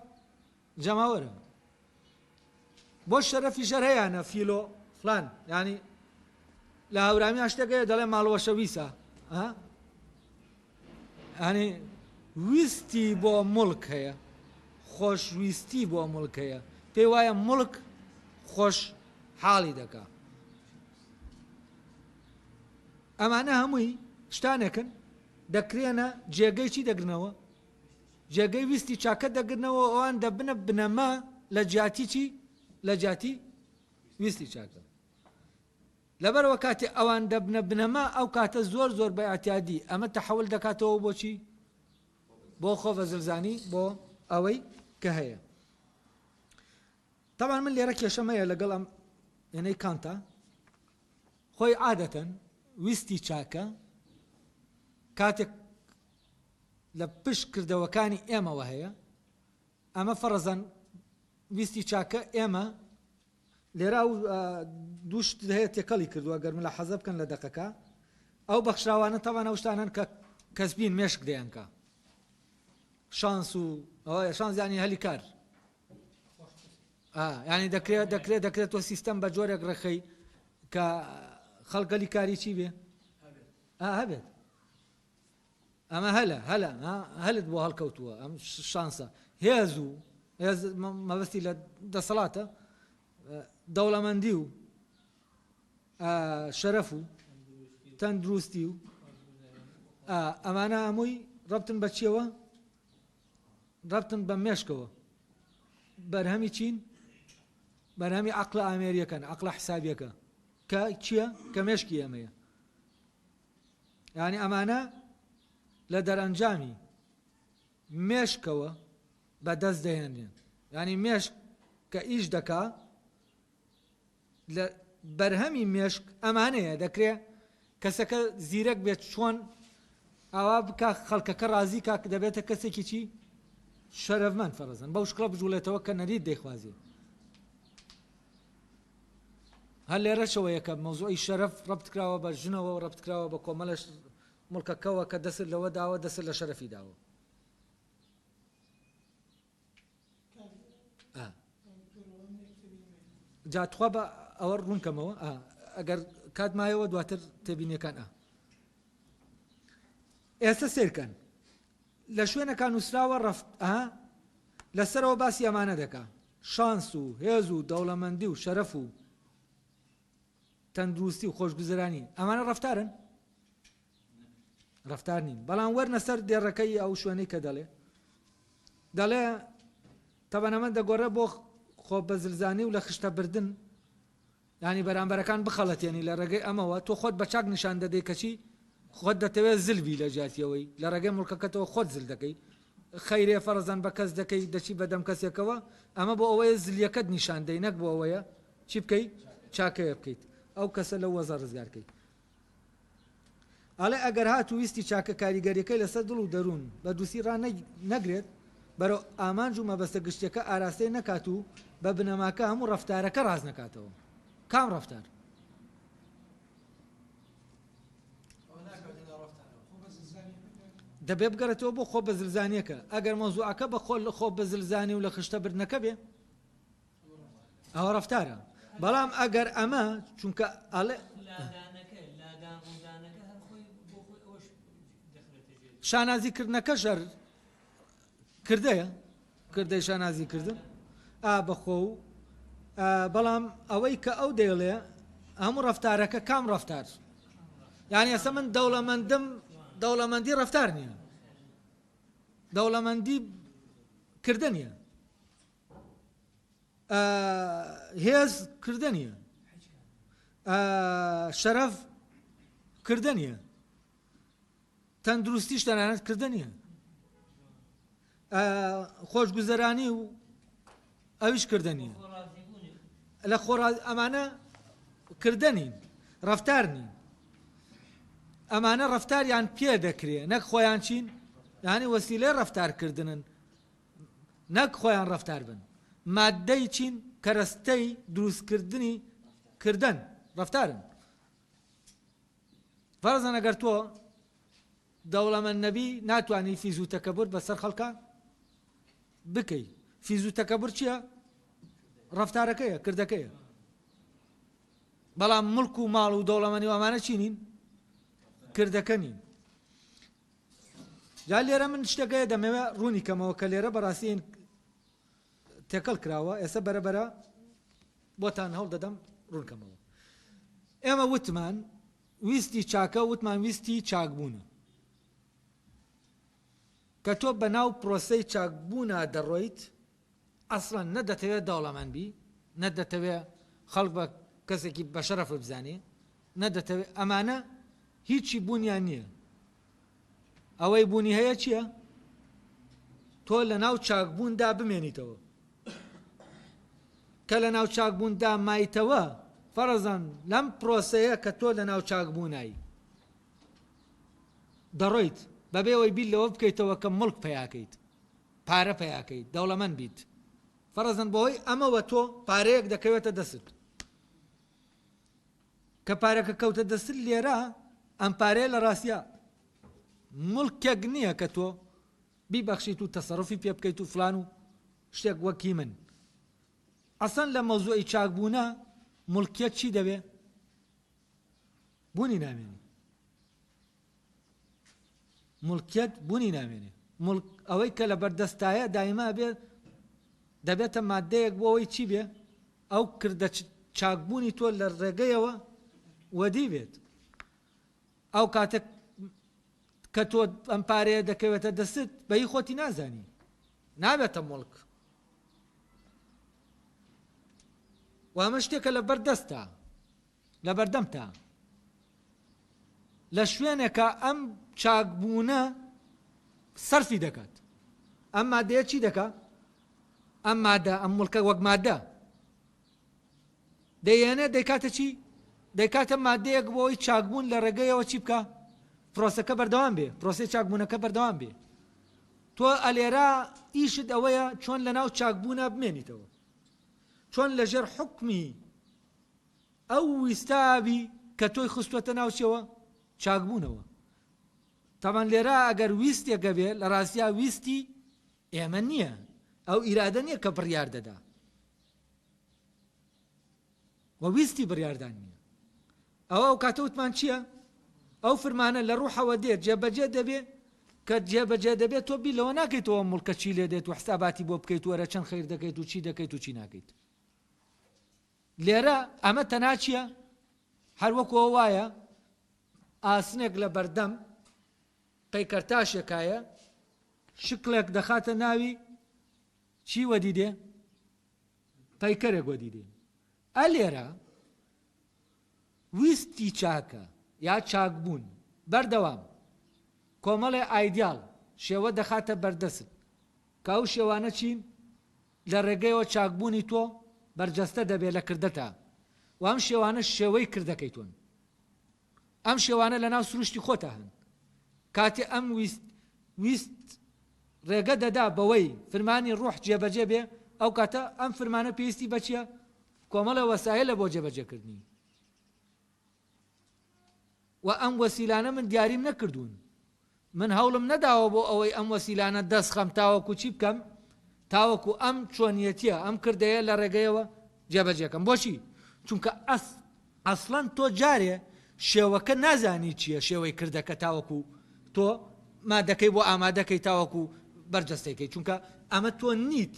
جەماوەرە بۆ شەرەفی ژەر هەیەە فیلۆ فلان یعنی لە هەورامی شتێکەیە دەڵێ ماڵوەشە ویسە ینی ویستی بۆ مڵک هەیە خۆشویستی بۆ مڵک هەیە پێی وایە مڵک خۆش حاڵی دەکا ئەمانە هەمووی شتانێکن دەکرێنە جێگەی چی دەگرنەوە جێگەی ویستی چاکە دەگرنەوە ئەوان دەبنە بنەما لە جیاتی چی لە جیاتی ویستی چاکە لەبەرەوە کاتێ ئەوان دەبنە بنەما ئەو کاتە زۆر زۆر بە ئاعتیادی ئەمە تەحەول دەکاتەوە بۆچی بۆ خۆڤەزلزانی بۆ ئەوەی کە هەیە طبعا من لێرە کێشەم هەیە لەگەڵ ئەم وێنەی کانتە خۆی عادەتەن ویستی چاکە کاتێک لە پشت کردەوەکانی ئێمەوە هەیە ئەمە فەرەزەن ویستی چاکە ئێمە لێرە دووشت هەیە تێکەڵی کردووە گەرم لە حەزە بکەن لە دەقەکە ئەو بەخشراوانە تەوان ئەو شتانن کە کەسبین مێشک دەیانکە شانس و ئەوە شانس یانی هەلی کار ینی دەکرێت تۆ سیستەم بە جۆرێک ڕێخەی کە خەڵگەلی کاری چی بێ هەبێت ئەمە هەلت بۆ هەڵکەوتووە ئەم شانسە هێز و مەبەستی لە دەسەڵاتە دەوڵەمەندی و شەرەف و تەندروستی و ئەمانە هەمووی ڕەبتن بە چیەوە ڕەبتن بە مێشکەوە بەرهەمی چین بەرهەمی عەقڵە ئامێریەکەن عەقڵە حسابیەکە کە چییە کە مێشکی ئەمەیە یعنی ئەمانە لە دەرئەنجامی مێشکەوە بەدەست دەهێنێن یعنی مێشک کە ئیش دەکا لە بەرهەمی مێشک ئەمانەیە دەکرێت کەسەکە زیرەک بێت چۆن ئاوا بکە خەڵکەکە ڕازی کاک دەبێتە کەسێکی چی شەرەفمەند فەرەزەن بەو شکڵە بجوڵێتەوە کە نەریت دەیخوازێ هەر لێرەشەوەیە کە مەوزوعی شەرەف ڕەبت کراوە بە ژنەوە و ڕەبت کراوە بە کۆمەڵە مڵکەکەوە کە دەست لەوە داوە دەست لە شەرەفی داوە جاتخوا بە ئەوە ڕوونکەمەوە ئەگەر کات مایەوە دواتر تێبینیەکان ئێستا سیرکەن لە شوێنەکە نووسراوە ڕەفت لەسەرەوە باسی ئەمانە دەکا شانس و هێز و دەوڵەمەندی و شەرەف و تەندروستی و خۆشگوزەرانی ئەمانە ڕەفتارن ڕەفتار نین بەڵام وەرنە سەر دێڕەکەی ئەو شوێنەی کە دەڵێ تەبەنەمە دەگۆڕێ بۆ خۆ بەزلزانی و لە خشتە بردن ینی بەرامبەرەکان بخەڵەتێنی لە ڕێگەی ئەمەوە تۆ خۆت بە چاک نیشان دەدەی کەچی خۆت دەتەوێت زلوی لە جاتیەوەی لە ڕێگەی مڵکەکەتەوە خۆت زل دەکەی خەیرێ فەرزان بە کەس دەکەی دەچی بەدەم کەسێکەوە ئەمە بۆ ئەوەیە زلیەکەت نیشان دەی نەک بۆ ئەوەیە چی بکەیت چاکەیە بکەیت ئەو کەسە لە وەزە ڕزگارکەیت ئەڵێ ئەگەر هاتوویستی چاکە کاریگەریەکەی لەسەر دڵ و دەروون بە دووسی ڕان نەگرێت بەرەو ئامانج و مەبەستە گشتەکە ئاراستەی نەکات و بە بنەماکە هەموو ڕەفتارەکە ڕاز نەکاتەوە کام ڕەفتار دەبێ بگەڕێتەوە بۆ خۆ بەزلزانیەکە ئەگەر مەوزوعەکە بە خۆ بەزلزانی و لە خشتە بردنەکە بێ ئەوە ڕەفتارە بەڵام ئەگەر ئەمە چونکە ئەڵێ شانازیکردنەکە ژەر کردەیە کردەی شانازیکردن بەخۆ و بەڵام ئەوەی کە ئەو دەیڵێ هەموو ڕەفتارەکە کام ڕەفتار یعنی ئەسە من دەوڵەمەندم دەوڵەمەندی ڕەفتار نییە دەوڵەمەندی کردە نییە هێز کردە نییە شەرەف کردە نییە تەندروستیش تەنانەت کردە نییە خۆشگوزەرانی و ئەویش کردە نییە لە ئەمانە کردە نین ڕەفتار نین ئەمانە ڕەفتاریان پێ دەکرێ نەک خۆیان چین یعنی وەسیلەی ڕەفتارکردنن نەک خۆیان ڕەفتار بن مادەی چین کەرەستەی دروستکردنی کردن ڕەفتارن فەرزەن ئەگەر تۆ دەوڵەمەند نەبی ناتوانی فیز و تەکەبر بەسەر خەڵکە بکەی فیز و تەکەبر چییە ڕەفتارەکەیە کردەکەیە بەڵام مڵک و ماڵ و دەوڵەمەندی و ئەمانە چینین کردەکە نین جا لێرە من شتەکەیە دەمەوێت ڕوونی کەمەوە کە لێرە بەڕاستی تێکەڵ کراوە ئێستا بەرەبەرە بۆتان هەوڵ دەدەم ڕوونکەمەوە ئێمە وتمان ویستی چاکە وتمان ویستی چاکبوونە کە تۆ بەناو پرۆسەی چاکبوونا دەڕۆیت ئەسڵەن نەدەتەوێت دەوڵەمەند بی نەدەتەوێت خەڵک بە کەسێکی بە شەرەف بزانێ نەدەتەوێت ئەمانە هیچی بوونیان نییە ئەوەی بوونی هەیە چییە تۆ لە ناو چاکبووندا بمێنیتەوە کە لە ناو چاکبووندا مایتەوە فەرزان لەم پرۆسەیە کە تۆ لە ناو چاکبوونایی دەڕۆیت بەبێ ئەوەی بیت لەوە بکەیتەوە کە مڵک پەیاکەیت پارە پەیاکەیت دەوڵەمەند بیت فەرزان بەهۆی ئەمەوە تۆ پارەیەک دەکەوێتە دەست کە پارەکە کەوتە دەست لێرە ئەم پارەیە لە ڕاستیە مڵکێک نییە کە تۆ بیبەخشیت و تەسەڕفی پێ بکەیت و فلان و شتێک وەکی من ئەسەن لە مەوزوعی چاکبوونە مڵکیەت چی دەبێ بوونی نامێنێ مڵکیەت بوونی نامێنێ ئەوەی کە لە بەردەستایە دایما بێت دەبێتە مادەیەک بۆ ئەوەی چی بێ ئەو کردە چاکبوونی تۆ لە ڕێگەیەوە وەدی بێت ئەو کاتێک کە تۆ ئەم پارەیە دەکەوێتە دەست بەهی خۆتی نازانی نابێتە مڵک و ئەمە شتێکە لە بەردەستە لە بەردەمتە لە شوێنێکە ئەم چاکبوونە سەرفی دەکات ئەم مادەیە چی دەکات ئەم مادە ئەم مڵکە وەک مادە دەیێنێ دەیکاتە چی دەیکاتە مادەیەک بۆ ئەوی چاکبوون لە ڕێگەیەوە چی بکە پرۆسەکە بەردەوام بێ پرۆسەی چاکبوونەکە بەردەوام بێ تۆ ئەلێرا ئیشت ئەوەیە چۆن لە ناو چاکبوونە بمێنیتەوە چۆن لەژێر حکمی ئەو ویستابی کە تۆی خستوەتە ناو چێوە چاکبوونەوە تاوان لێرە ئەگەر ویستێکە بێ لە ڕاستیا ویستی ئێمە نییە ئەو ئیرادە نییە کە بڕیار دەدا و ویستی بڕیاردان نییە ئەو کاتەوتمان چییە ئەو فرمانە لە ڕوحەوە دێت جێبەجێ دەبێت کە جێبەجێ دەبێت تۆ بی لەوە ناکەیتەوە مڵکە چی لێ دێت و حساباتی بۆ بکەیت وەرە چەند خەیر دەکەیت و چی دەکەیت و چی ناکەیت لێرە ئەمە تەنها چییە هەر وەکەوە وایە ئاسنێک لە بەردەم قەیکەرتاشێکایە شکلێک دەخاتە ناوی چی وەدیدێ پەیکەرێک وەدیدێ ئەلێرە ویستی چاکە یا چاکبوون بەردەوام کۆمەڵێ ئایدیال شێوە دەخاتە بەردەست کە ئەو شێوانە چین لە ڕێگەیەوە چاکبوونی تۆ بەرجەستە دەبێت لە کردەتە و ئەم شێوانە شێوەی کردەکەی تۆن ئەم شێوانە لە ناو سروشتی خۆتە هەن کاتێ ئەم ویست ڕێگە دەدا بەوەی فرمانی ڕوح جێبەجێ بێ ئەو کاتە ئەم فرمانە پێویستی بەچیە کۆمەڵە وەسایلە بۆ جێبەجێکردنی و ئەم وەسیلانە من دیاریم نەکردوون من هەوڵم نەداوە بۆ ئەوەی ئەم وەسیلانە دەستخەم تاوەکو چی بکەم تاوەکو ئەم چۆنیەتیە ئەم کردەیە لە ڕێگەیەوە جێبەجێکەم بۆچی چونکە ئەسڵەن تۆ جارێ شێوەکە نازانی چییە شێوەی کردەکە تاوەکو تۆ مادەکەی بۆ ئامادەکەی تاوەکو بەرجەستەکەی چونکە ئەمە تۆ نیت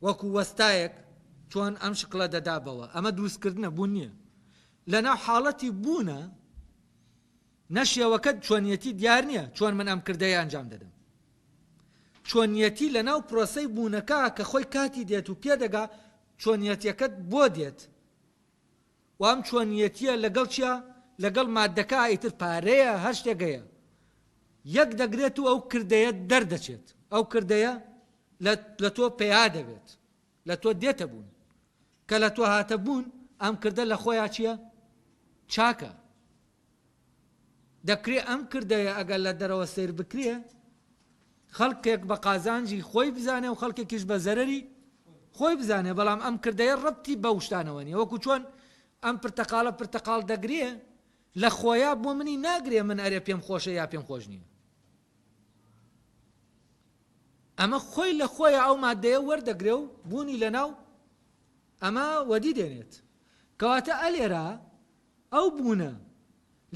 وەکو وەستایەک چۆن ئەم شکڵە دەدابەوە ئەمە دروستکردنە بوون نییە لەناو حاڵەتی بوونە نەشێوەکە چۆنیەتی دیار نییە چۆن من ئەم کردەیە ئەنجام دەدەم چۆنیەتی لەناو پرۆسەی بوونەکە کە خۆی کاتی دێت و پێدەگا چۆنیەتیەکەت بۆ دێت و ئەم چۆنیەتیە لەگەڵ چیە لەگەڵ مادەکە ئیتر پارەیە هەر شتێگەیە یەک دەگرێت و ئەو کردەیە دەردەچێت ئەو کردەیە لە تۆ پێیا دەبێت لە تۆ دێتە بوون کە لە تۆ هاتە بوون ئەم کردە لە خۆیان چییە چاکە دەکرێت ئەم کردەیە ئەگەر لە دەرەوە سیر بکرێ خەڵکێک بە قازانجی خۆی بزانێ و خەڵکێکیش بە زەرەری خۆی بزانێ بەڵام ئەم کردەیە ڕەبتی بەو شتانەوە نیە وەکو چۆن ئەم پرتەقاڵ دەگرێ لە خۆیە بۆ منی ناگرێ من ئەرێ پێم خۆشە یا پێم خۆش نییە ئەمە خۆی لە خۆیە ئەو مادەیە وەردەگرێ و بوونی لەناو ئەمە وەدی دێنێت کەواتە ئەلێرە ئەو بوونە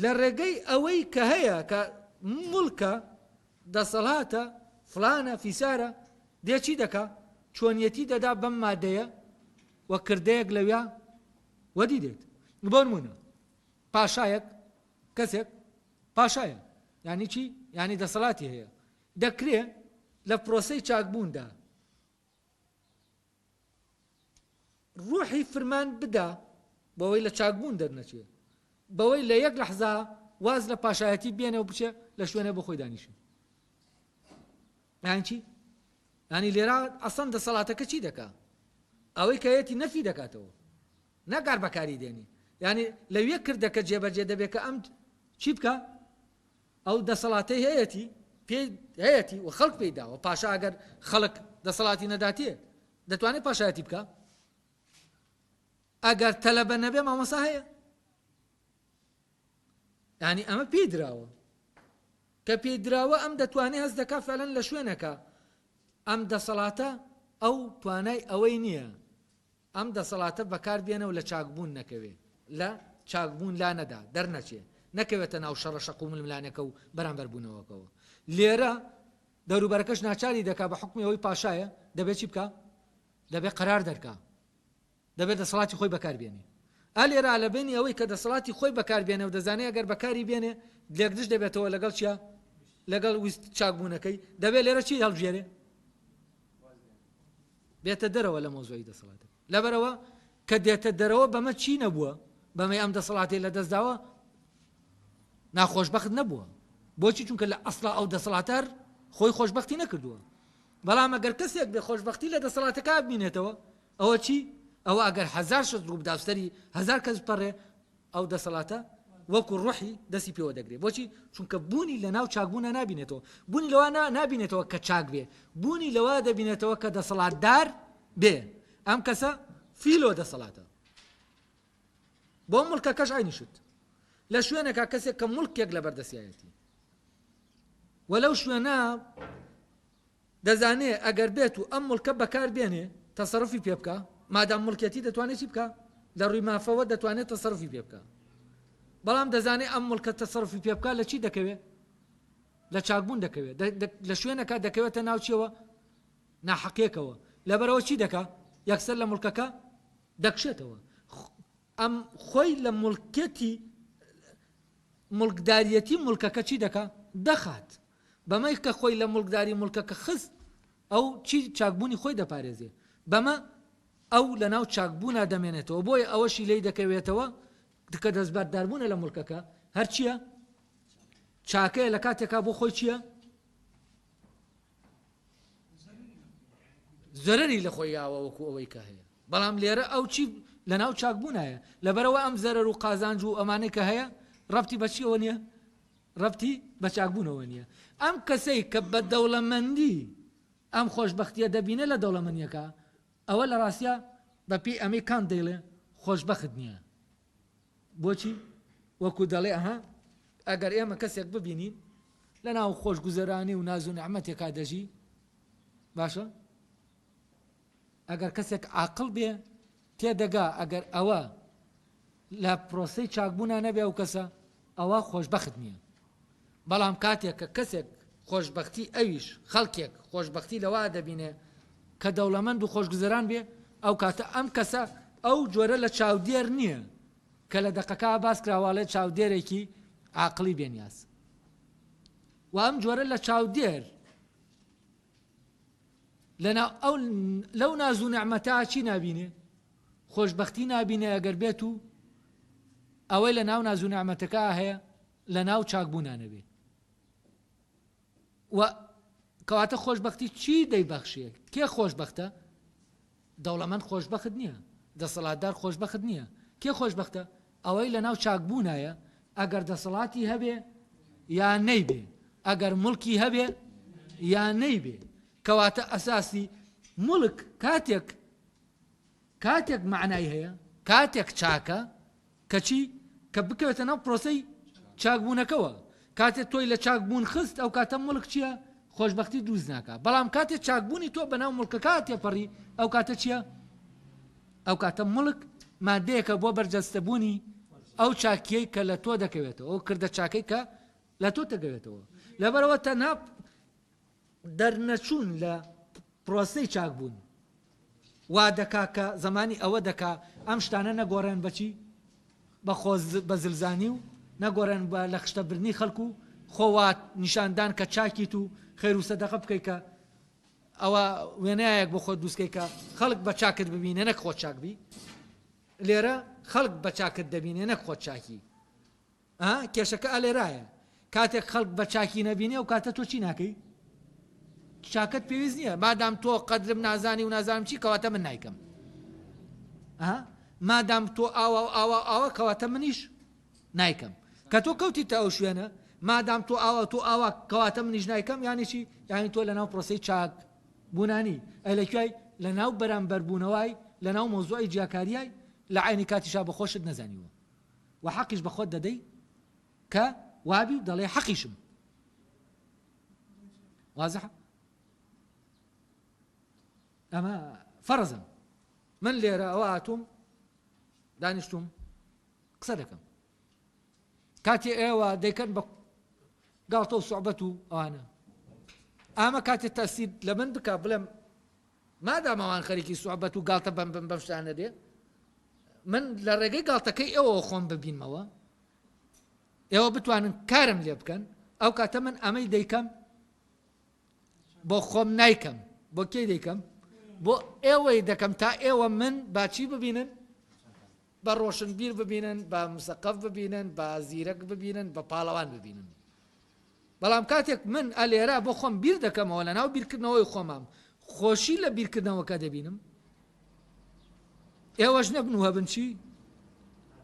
لە ڕێگەی ئەوەی کە هەیە کە مڵکە دەسەڵاتە فلانە فیسارە دێچی دەکا چۆنیەتی دەدا بەم مادەیە و کردەیەک لەویا وەدی دێت بۆ نمونە پاشایەک کەسێک پاشایە یعنی چی یعنی دەسەڵاتی هەیە دەکرێ لە پرۆسەی چاکبووندا ڕوحی فرمان بدا بەوەی لە چاکبوون دەرنەچێ بەوەی لە یەک لەحزا واز لە پاشایەتی بێنە و بچێ لە شوێنە بۆ خۆی دانیشن یعنی چی یعنی لێرە ئەسڵەن دەسەڵاتەکە چی دەکا ئەوەی کە هەیەتی نەفی دەکاتەوە نەگار بەکاری دێنی یعنی لەوێ کردەکە جێبەجێ دەبێت کە ئەم چی بکە ئەو دەسەڵاتەی هەیەتی و خەڵک پێی داوە پاشا ئەگەر خەڵک دەسەڵاتی نەداتێ دەتوانێت پاشایەتی بکە ئەگەر تەلەبە نەبێ مامۆستا هەیە یعنی ئەمە پێی دراوە کە پێی دراوە ئەم دەتوانێت هەست دەکا فعلەن لە شوێنەکە ئەم دەسەڵاتە ئەو توانای ئەوەی نییە ئەم دەسەڵاتە بەکار بێنە و لە چاکبوون نەکەوێ لە چاکبوون لا نەدا دەرنەچێ نەکەوێتە ناو شەڕە شەق و ململانەکە و بەرامبەر بوونەوەکەوە لێرە دەوروبەرەکەش ناچاری دەکا بە حکمی ئەوەی پاشایە دەبێت چی بکە دەبێت قەرار دەرکا دەبێت دەسەڵاتی خۆی بەکاربێنێ ئالێرە لە بینی ئەوەی کە دەسەڵاتی خۆی بەکاربێنێ و دەزانێت ئەگەر بەکاری بێنێ لێکدش دەبێتەوە لەگەڵ چیە لەگەڵ ویست چاکبوونەکەی دەبێت لێرە چی هەڵبژێرێ بێتە دەرەوە لە مۆزوعی دەسەڵاتە لەبەرەوە کە دێتە دەرەوە بەمە چی نەبووە بەمەی ئەم دەسەڵاتی لە دەستداوە ناخۆشبەخت نەبووە بۆچی چونکە لە ئەسڵا ئەو دەسەڵاتەر خۆی خۆشبەختی نەکردووە بەڵام ئەگەر کەسێک بێ خۆشبەختی لە دەسەڵاتەکە ببینێتەوە ئەوە چی ئەوە ئەگەر 1000 شت ڕوو بدا سەری 1000 کەس بپەڕێ ئەو دەسەڵاتە وەکو ڕوحی دەستی پێوە دەگرێت بۆچی چونکە بوونی لە ناو چاکبوونە نابینێتەوە بوونی لەوە نابینێتەوە کە چاک بێ بوونی لەوە دەبینێتەوە کە دەسەڵاتدار بێ ئەم کەسە فیلۆ دەسەڵاتە بۆ مڵکەکەش عینیشت لە شوێنێکا کەسێک کە مڵکێک لە بەردەستایەتی وەلەو شوێنە دەزانێ ئەگەر بێت و ئەم مڵکە بەکار بێنێ تەسەڕفی پێ بکە مادام مڵکەتی دەتوانێت چی بکە لە ڕووی مافەوە دەتوانێت تەسەڕفی پێ بکە بەڵام دەزانێت ئەم مڵکە تەسەڕفی پێ بکە لە چی دەکەوێت لە چاکبوون دەکەوێت لە شوێنەکە دەکەوێتە ناوچیەوە ناحەقیەکەوە لەبەرەوە چی دەکا یەکسەر لە مڵکەکە دەکشێتەوە ئەم خۆی لە مڵکەتی مڵکداریەتی مڵکەکە چی دەکا دەخات بەمەی کە خۆی لە مڵکداری مڵکەکە خست ئەو چی چاکبوونی خۆی دەپارێزێ بەمە ئەو لە ناو چاکبوونا دەمێنێتەوە بۆیە ئەوەشی لی دەکەوێتەوە کە دەستبەرداربوونە لە مڵکەکە هەر چییە چاکەیە لە کاتێکا بۆ خۆی چییە زۆرەری لە خۆیاوە وەکو ئەوەی کە هەیە بەڵام لێرە ئەو چی لە ناو چاکبوونایە لەبەرەوە ئەم زەرەر و قازانج و ئەمانەی کە هەیە ڕەبتی بە چیەوە نییە ڕەبتی بە چاکبوونەوە نییە ئەم کەسەی کە بە دەوڵەمەندی ئەم خۆشبەختیە دەبینە لە دەوڵەمەندیەکە ئەوە لە ڕاستیە بەپی ئەمەی کان دەیڵێ خۆشبەخت نییە بۆچی وەکو دەڵێ ئەها ئەگەر ئێمە کەسێک ببینین لە ناو خۆشگوزەرانی و ناز و نەعمەتێکا دەژی باشە ئەگەر کەسێک عاقڵ بێ تێدەگا ئەگەر ئەوە لە پرۆسەی چاکبوونا نەبێ ئەو کەسە ئەوە خۆشبەخت نییە بەڵام کاتێک کە کەسێک خۆشبەختی ئەویش خەڵکێک خۆشبەختی لەوا دەبینێ کە دەوڵەمەند و خۆشگوزەران بێ ئەو کاتە ئەم کەسە ئەو جۆرە لە چاودێر نییە کە لە دەقەکە باس کراوەڵێ چاودێرێکی عاقڵی بێنیاز و ئەم جۆرە لە چاودێر لەو ناز و نەعمەتە چی نابینێ خۆشبەختی نابینێ ئەگەر بێت و ئەوەی لە ناو ناز و نەعمەتەکە هەیە لە ناو چاکبوونانە بێ و کەواتە خۆشبەختی چی دەیبەخشێت کێ خۆشبەختە دەوڵەمەند خۆشبەخت نییە دەسەڵاتدار خۆشبەخت نییە کێ خۆشبەختە ئەوەی لە ناو چاکبوونایە ئەگەر دەسەڵاتی هەبێ یان نەیبێ ئەگەر مڵکی هەبێ یان نەیبێ کەواتە ئەساسی مڵک کاتێک معنای هەیە کاتێک چاکە کەچی کە بکەوێتە ناو پرۆسەی چاکبوونەکەوە کاتێک تۆی لە چاکبوون خست ئەو کاتە مڵک چییە خۆشبەختی دروست ناکە بەڵام کاتێک چاکبوونی تۆ بەناو مڵکەکە تێپەڕی ئەو کاتە چییە ئەو کاتە مڵک مادەیەکە بۆ بەرجەستەبوونی ئەو چاکیەی کە لە تۆ دەکەوێتەوە ئەو کردە چاکەی کە لە تۆ دەکەوێتەوە لەبەرەوە تەنها دەرنەچوون لە پرۆسەی چاکبوون وا دەکا کە زمانی ئەوە دەکا ئەم شتانە نەگۆڕێن بەچی بە زلزانی و نەگۆڕێن بە لە خشتەبردنی خەڵکو و خۆوات نیشاندان کە چاکیت و خێر و سەدەقە بکەیت کە ئەوە وێنایەک بۆ خۆت دووسکەی کە خەڵک بە چاکت ببینێ نەک خۆت چاکبی لێرە خەڵک بە چاکت دەبینێ نەک خۆت چاکی کێشەکە ئەلێرایە کاتێک خەڵک بە چاکی نەبینێ و کاتە تۆ چی ناکەی چاکت پێویست نییە مادام تۆ قەدرم نازانی و نازانم چی کەواتە من نایکەم مادام تۆ ئاوا کەواتە منیش نایکەم کە تۆ کەوتیتە ئەو شوێنە مادام تۆ ئاوا کەواتە منیش نایکەم یانی چی یانی تۆ لە ناو پرۆسەی چاک بوونانی ئەی لەکوێی لە ناو بەرامبەربوونەوەی لە ناو مۆزوعی جیاکاریای لە عینی کاتیشا بە خۆشت نەزانیوە و حەقیش بە خۆت دەدەی کە وابی و دەڵێ حەقیشم وازح ئەمە فەرزم من لێرە ئەوە هاتووم دانیشتوم قسە دەکەم کاتی ئێوە دەیکەن بە گاڵتە و سوعبەت و ئەوانە ئامە کاتێک تەسیر لە من بکە بڵێم مادام ئەوان خەریکی سوعبەت و گاڵتە بەم شتانە دێ من لە ڕێگەی گاڵتەکەی ئێوە خۆم ببینمەوە ئێوە بتوانن کارم لێ بکەن ئەو کاتە من ئەمەی دەیکەم بۆ خۆم نایکەم بۆ کێی دەیکەم بۆ ئێوەی دەکەم تا ئێوە من باچی ببینن بە ڕۆشنبیر ببینن بە مسەقف ببینن بە زیرەک ببینن بە پاڵەوان ببینن بەڵام کاتێک من ئەلێرا بۆ خۆم بیر دەکەمەوە لە ناو بیرکردنەوەی خۆمام خۆشی لە بیرکردنەوەکە دەبینم ئێوەش نەبن و هەبن چی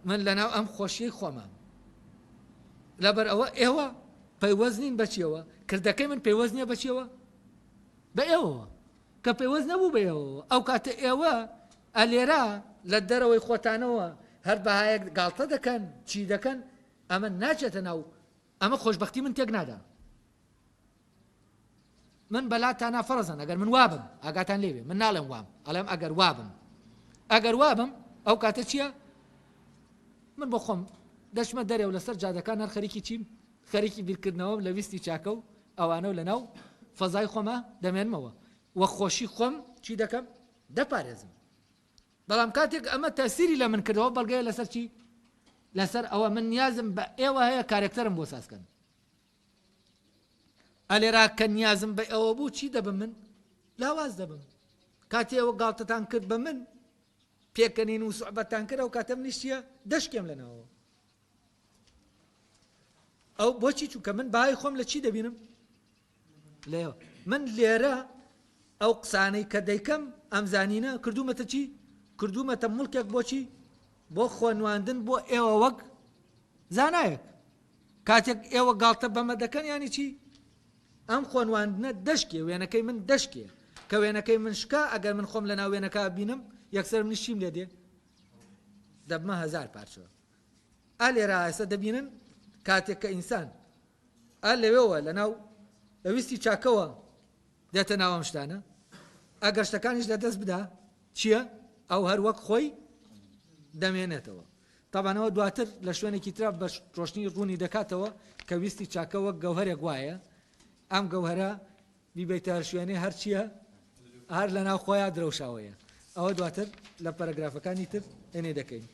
من لە ناو ئەم خۆشیەی خۆمام لەبەر ئەوە ئێوە پەیوەزنین بەچیەوە کردەکەی من پەیوەز نییە بەچیەوە بە ئێوەوە کە پەیوەز نەبوو بە ئێوەوە ئەو کاتە ئێوە ئەلێرا لە دەرەوەی خۆتانەوە هەر بەهایەک گاڵتە دەکەن چی دەکەن ئەمە ناچێتە ناو ئەمە خۆشبەختی من تێک نادا من بەلاتانە فەرزن ئەگەر من وابم ئاگاتان لێوێ من ناڵێم وام ئەڵێم ئەگەر وابم ئەو کاتە چییە من بۆ خۆم دەچمە دەرێ و لەسەر جادەکان هەر خەریکی چیم خەریکی بیرکردنەوەم لە ویستی چاکە و ئەوانە و لە ناو فەزای خۆمە دەمێنمەوە وە خۆشی خۆم چی دەکەم دەپارێزم بەڵام کاتێک ئەمە تەسیری لە من کردەوە بەڵگەیە لەسەر چی لەسەر ئەوە من نیازم بە ئێوە هەیە کارێکتەرم بۆ سازکەن ئەلێرا کە نیازم بە ئەوە بوو چی دەبم من لاواز دەبم کاتی ئەوە گاڵتەتان کرد بە من پێکەنین و سوعبەتان کرد ئەو کاتە منیش چییە دەشکێم لەناوە ئەو بۆچی چووکە من باهای خۆم لە چی دەبینم لێوە من لێرە ئەو قسانەی کە دەیکەم ئەم زانینە کردومەتە چی کردومەتە مڵکێک بۆچی بۆ خۆنواندن بۆ ئێوە وەک زانایەک کاتێک ئێوە گاڵتە بەمە دەکەن ینی چی ئەم خۆنواندنە دەشکێ وێنەکەی من دەشکێ کە وێنەکەی من شکا ئەگەر من خۆم لە ناو وێنەکە بینم یەکسەر منیشیم لێ دێ دەبمە 1000 پارچەوە ئا لێرە ئێستا دەبینن کاتێک کە ئینسان ئا لەوێەوە لە ناو ئەویستی چاکەوە دێتە ناوەم شتانە ئەگەر شتەکانیش لەدەست بدا چییە ئەو هەر وەک خۆی دەمێنێتەوە تابانەوە دواتر لە شوێنێکی ترا بە ڕۆشنی ڕوونی دەکاتەوە کە ویستی چاکەوە گەوهرێک وایە ئەم گەوهرە بیبیتە هەر شوێنێ هەرچیە هەر لە ناو خۆیان درەوشاوەیە ئەوە دواتر لە پەرەگرافەکانی تر هێنێ دەکەین